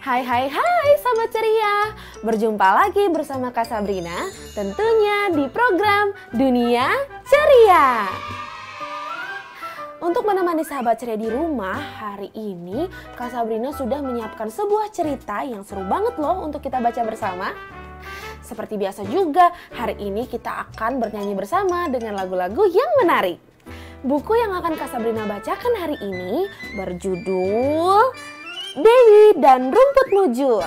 Hai Sobat Ceria, berjumpa lagi bersama Kak Sabrina tentunya di program Dunia Ceria. Untuk menemani sahabat ceria di rumah, hari ini Kak Sabrina sudah menyiapkan sebuah cerita yang seru banget loh untuk kita baca bersama. Seperti biasa juga, hari ini kita akan bernyanyi bersama dengan lagu-lagu yang menarik. Buku yang akan Kak Sabrina bacakan hari ini berjudul Dewi dan Rumput Mujur.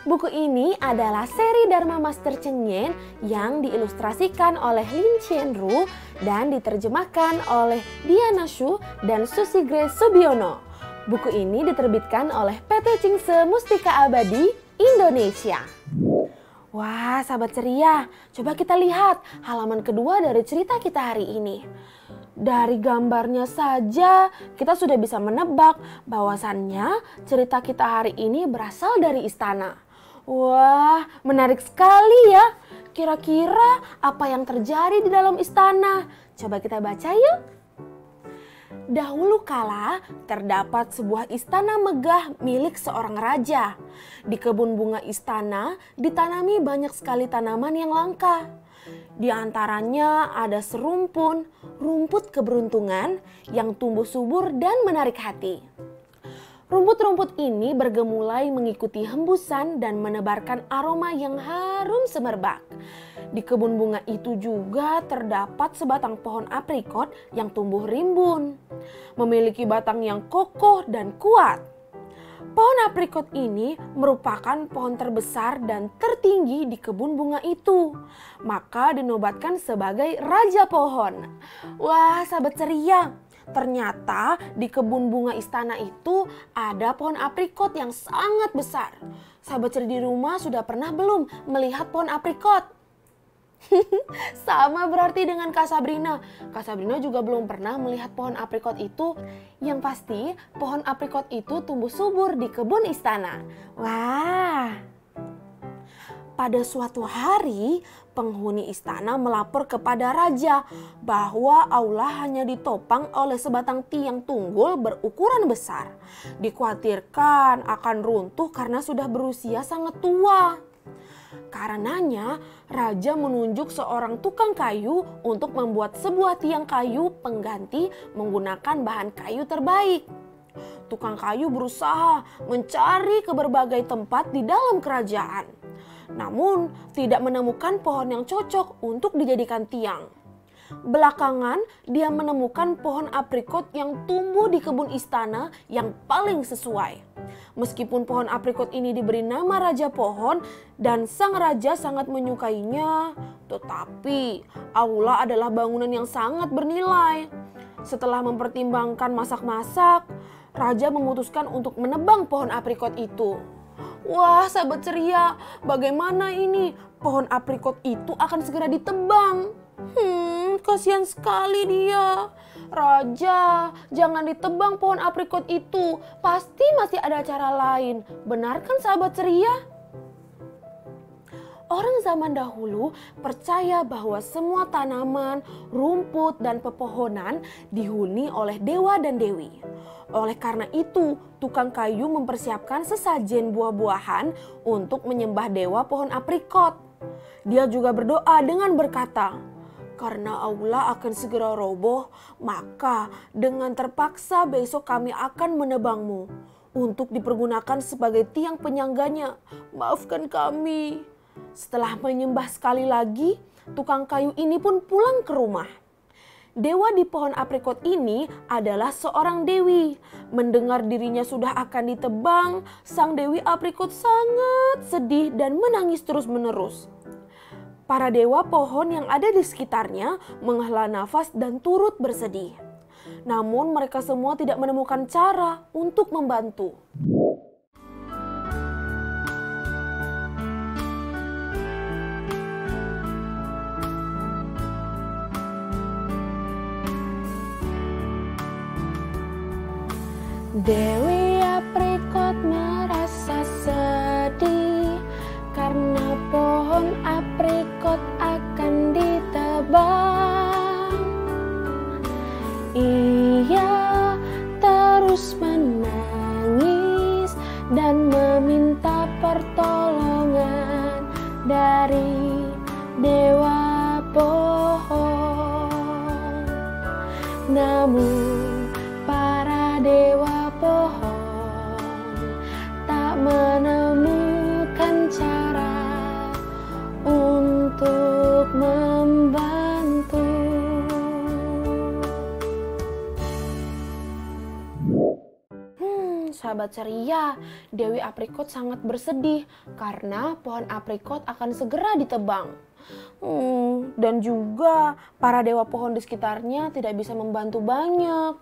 Buku ini adalah seri Dharma Master Cheng Yen yang diilustrasikan oleh Lin Qianru dan diterjemahkan oleh Diana Shu dan Susi Grace Subiono. Buku ini diterbitkan oleh PT Cingse Mustika Abadi Indonesia. Wah, sahabat ceria, coba kita lihat halaman kedua dari cerita kita hari ini. Dari gambarnya saja kita sudah bisa menebak bahwasannya cerita kita hari ini berasal dari istana. Wah, menarik sekali ya. Kira-kira apa yang terjadi di dalam istana? Coba kita baca yuk. Dahulu kala terdapat sebuah istana megah milik seorang raja. Di kebun bunga istana ditanami banyak sekali tanaman yang langka. Di antaranya ada serumpun, rumput keberuntungan yang tumbuh subur dan menarik hati. Rumput-rumput ini bergemulai mengikuti hembusan dan menebarkan aroma yang harum semerbak. Di kebun bunga itu juga terdapat sebatang pohon aprikot yang tumbuh rimbun, memiliki batang yang kokoh dan kuat. Pohon aprikot ini merupakan pohon terbesar dan tertinggi di kebun bunga itu. Maka dinobatkan sebagai Raja Pohon. Wah, sahabat ceria, ternyata di kebun bunga istana itu ada pohon aprikot yang sangat besar. Sahabat ceria di rumah sudah pernah belum melihat pohon aprikot? Sama berarti dengan Kak Sabrina. Kak Sabrina juga belum pernah melihat pohon aprikot itu. Yang pasti pohon aprikot itu tumbuh subur di kebun istana. Wah. Pada suatu hari penghuni istana melapor kepada raja bahwa aula hanya ditopang oleh sebatang tiang tunggul berukuran besar. Dikhawatirkan akan runtuh karena sudah berusia sangat tua. Karenanya, raja menunjuk seorang tukang kayu untuk membuat sebuah tiang kayu pengganti menggunakan bahan kayu terbaik. Tukang kayu berusaha mencari ke berbagai tempat di dalam kerajaan, namun tidak menemukan pohon yang cocok untuk dijadikan tiang. Belakangan, dia menemukan pohon aprikot yang tumbuh di kebun istana yang paling sesuai. Meskipun pohon aprikot ini diberi nama Raja Pohon dan sang raja sangat menyukainya, tetapi aula adalah bangunan yang sangat bernilai. Setelah mempertimbangkan masak-masak, raja memutuskan untuk menebang pohon aprikot itu. Wah, sahabat ceria, bagaimana ini? Pohon aprikot itu akan segera ditebang. Kasihan sekali dia. Raja, jangan ditebang pohon aprikot itu. Pasti masih ada cara lain. Benar kan sahabat ceria? Orang zaman dahulu percaya bahwa semua tanaman, rumput, dan pepohonan dihuni oleh dewa dan dewi. Oleh karena itu, tukang kayu mempersiapkan sesajen buah-buahan untuk menyembah dewa pohon aprikot. Dia juga berdoa dengan berkata, "Karena aula akan segera roboh, maka dengan terpaksa besok kami akan menebangmu untuk dipergunakan sebagai tiang penyangganya. Maafkan kami." Setelah menyembah sekali lagi, tukang kayu ini pun pulang ke rumah. Dewa di pohon aprikot ini adalah seorang dewi. Mendengar dirinya sudah akan ditebang, sang dewi aprikot sangat sedih dan menangis terus-menerus. Para dewa pohon yang ada di sekitarnya menghela nafas dan turut bersedih. Namun mereka semua tidak menemukan cara untuk membantu. Dewi aprikot merasa sedih karena pohon aprikot akan ditebang. Ia terus menangis dan meminta pertolongan dari dewa pohon. Namun para dewa pohon tak menemukan cara untuk membantu. Sahabat ceria, Dewi Aprikot sangat bersedih karena pohon aprikot akan segera ditebang. Dan juga para dewa pohon di sekitarnya tidak bisa membantu banyak.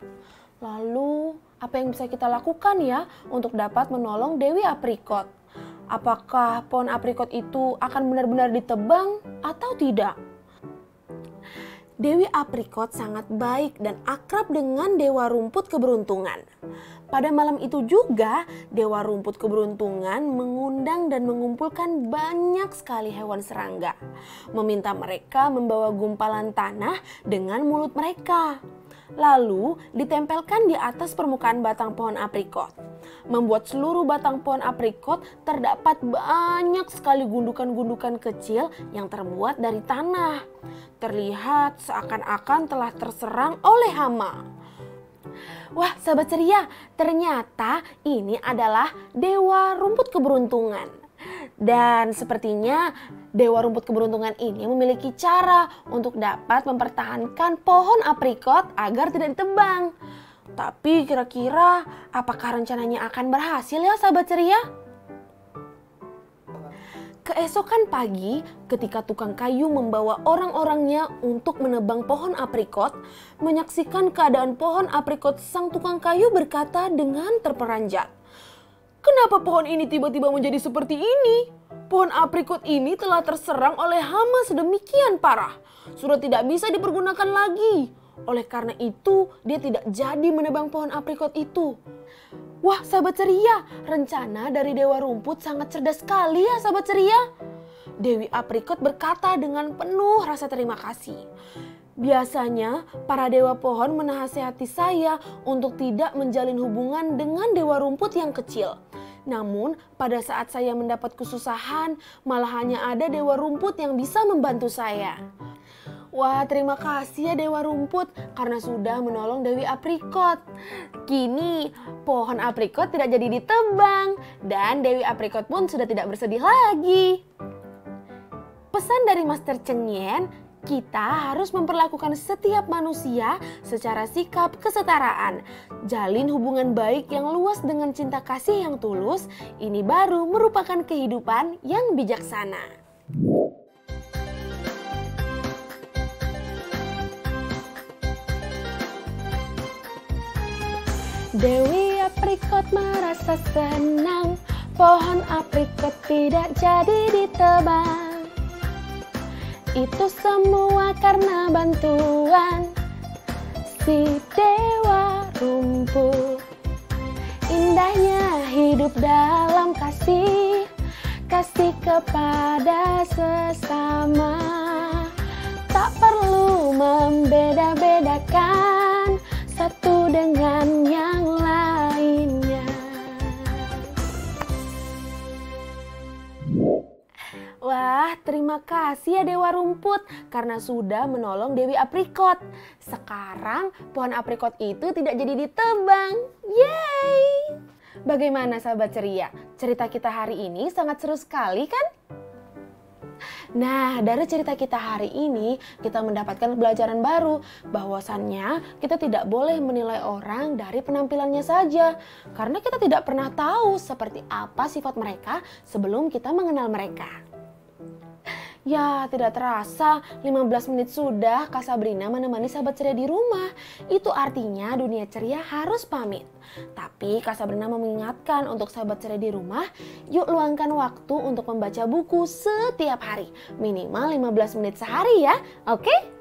Lalu, apa yang bisa kita lakukan ya untuk dapat menolong Dewi Aprikot? Apakah pohon aprikot itu akan benar-benar ditebang atau tidak? Dewi Aprikot sangat baik dan akrab dengan Dewa Rumput Keberuntungan. Pada malam itu juga, Dewa Rumput Keberuntungan mengundang dan mengumpulkan banyak sekali hewan serangga. Meminta mereka membawa gumpalan tanah dengan mulut mereka. Lalu ditempelkan di atas permukaan batang pohon aprikot. Membuat seluruh batang pohon aprikot terdapat banyak sekali gundukan-gundukan kecil yang terbuat dari tanah. Terlihat seakan-akan telah terserang oleh hama. Wah, sahabat ceria, ternyata ini adalah Dewa Rumput Keberuntungan. Dan sepertinya Dewa Rumput Keberuntungan ini memiliki cara untuk dapat mempertahankan pohon aprikot agar tidak ditebang. Tapi kira-kira apakah rencananya akan berhasil ya sahabat ceria? Keesokan pagi, ketika tukang kayu membawa orang-orangnya untuk menebang pohon aprikot, menyaksikan keadaan pohon aprikot, sang tukang kayu berkata dengan terperanjat, "Kenapa pohon ini tiba-tiba menjadi seperti ini? Pohon aprikot ini telah terserang oleh hama sedemikian parah, sudah tidak bisa dipergunakan lagi. Oleh karena itu, dia tidak jadi menebang pohon aprikot itu." Wah, sahabat ceria, rencana dari Dewa Rumput sangat cerdas sekali ya sahabat ceria. Dewi Aprikot berkata dengan penuh rasa terima kasih. Biasanya para dewa pohon menasihati saya untuk tidak menjalin hubungan dengan Dewa Rumput yang kecil. Namun pada saat saya mendapat kesusahan, malah hanya ada Dewa Rumput yang bisa membantu saya. Wah, terima kasih ya Dewa Rumput karena sudah menolong Dewi Aprikot. Kini pohon aprikot tidak jadi ditebang dan Dewi Aprikot pun sudah tidak bersedih lagi. Pesan dari Master Cheng Yen, kita harus memperlakukan setiap manusia secara sikap kesetaraan. Jalin hubungan baik yang luas dengan cinta kasih yang tulus, ini baru merupakan kehidupan yang bijaksana. Dewi Aprikot merasa senang, pohon aprikot tidak jadi ditebang. Itu semua karena bantuan si Dewa Rumput. Indahnya hidup dalam kasih, kasih kepada sesama. Tak perlu membeda-bedakan satu dengan yang lainnya. Wah, terima kasih ya Dewa Rumput karena sudah menolong Dewi Aprikot. Sekarang pohon aprikot itu tidak jadi ditebang. Yeay! Bagaimana sahabat ceria? Cerita kita hari ini sangat seru sekali kan? Nah, dari cerita kita hari ini, kita mendapatkan pelajaran baru bahwasannya kita tidak boleh menilai orang dari penampilannya saja. Karena kita tidak pernah tahu seperti apa sifat mereka sebelum kita mengenal mereka. Ya, tidak terasa 15 menit sudah Kak Sabrina menemani sahabat ceria di rumah. Itu artinya dunia ceria harus pamit. Tapi Kak Sabrina mau mengingatkan untuk sahabat ceria di rumah, yuk luangkan waktu untuk membaca buku setiap hari. Minimal 15 menit sehari ya, oke?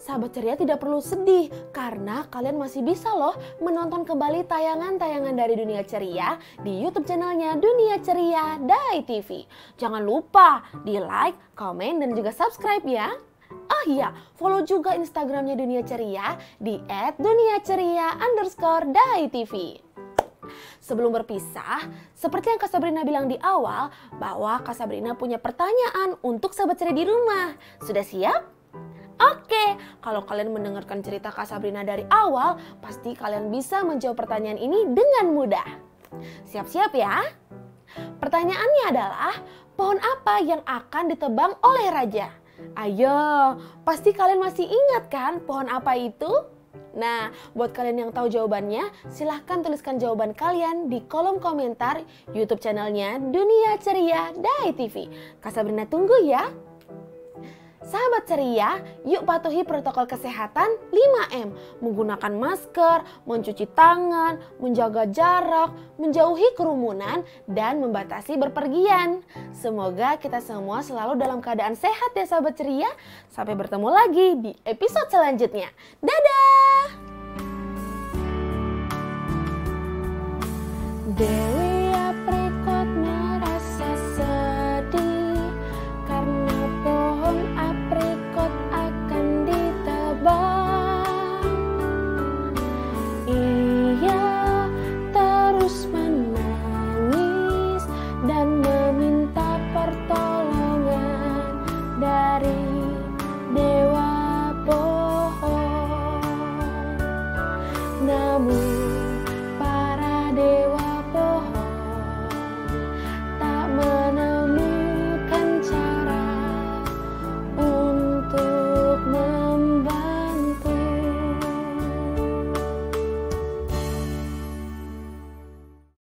Sahabat ceria tidak perlu sedih karena kalian masih bisa loh menonton kembali tayangan-tayangan dari Dunia Ceria di YouTube channelnya Dunia Ceria Dai TV. Jangan lupa di like, komen, dan juga subscribe ya. Oh iya, follow juga Instagramnya Dunia Ceria di @duniaceria_DaiTV. Sebelum berpisah, seperti yang Kak Sabrina bilang di awal, bahwa Kak Sabrina punya pertanyaan untuk sahabat ceria di rumah. Sudah siap? Oke, kalau kalian mendengarkan cerita Kak Sabrina dari awal, pasti kalian bisa menjawab pertanyaan ini dengan mudah. Siap-siap ya? Pertanyaannya adalah, pohon apa yang akan ditebang oleh raja? Ayo, pasti kalian masih ingat kan pohon apa itu? Nah, buat kalian yang tahu jawabannya, silahkan tuliskan jawaban kalian di kolom komentar YouTube channelnya Dunia Ceria Dai TV. Kak Sabrina tunggu ya. Sahabat ceria, yuk patuhi protokol kesehatan 5M. Menggunakan masker, mencuci tangan, menjaga jarak, menjauhi kerumunan, dan membatasi berpergian. Semoga kita semua selalu dalam keadaan sehat ya sahabat ceria. Sampai bertemu lagi di episode selanjutnya. Dadah!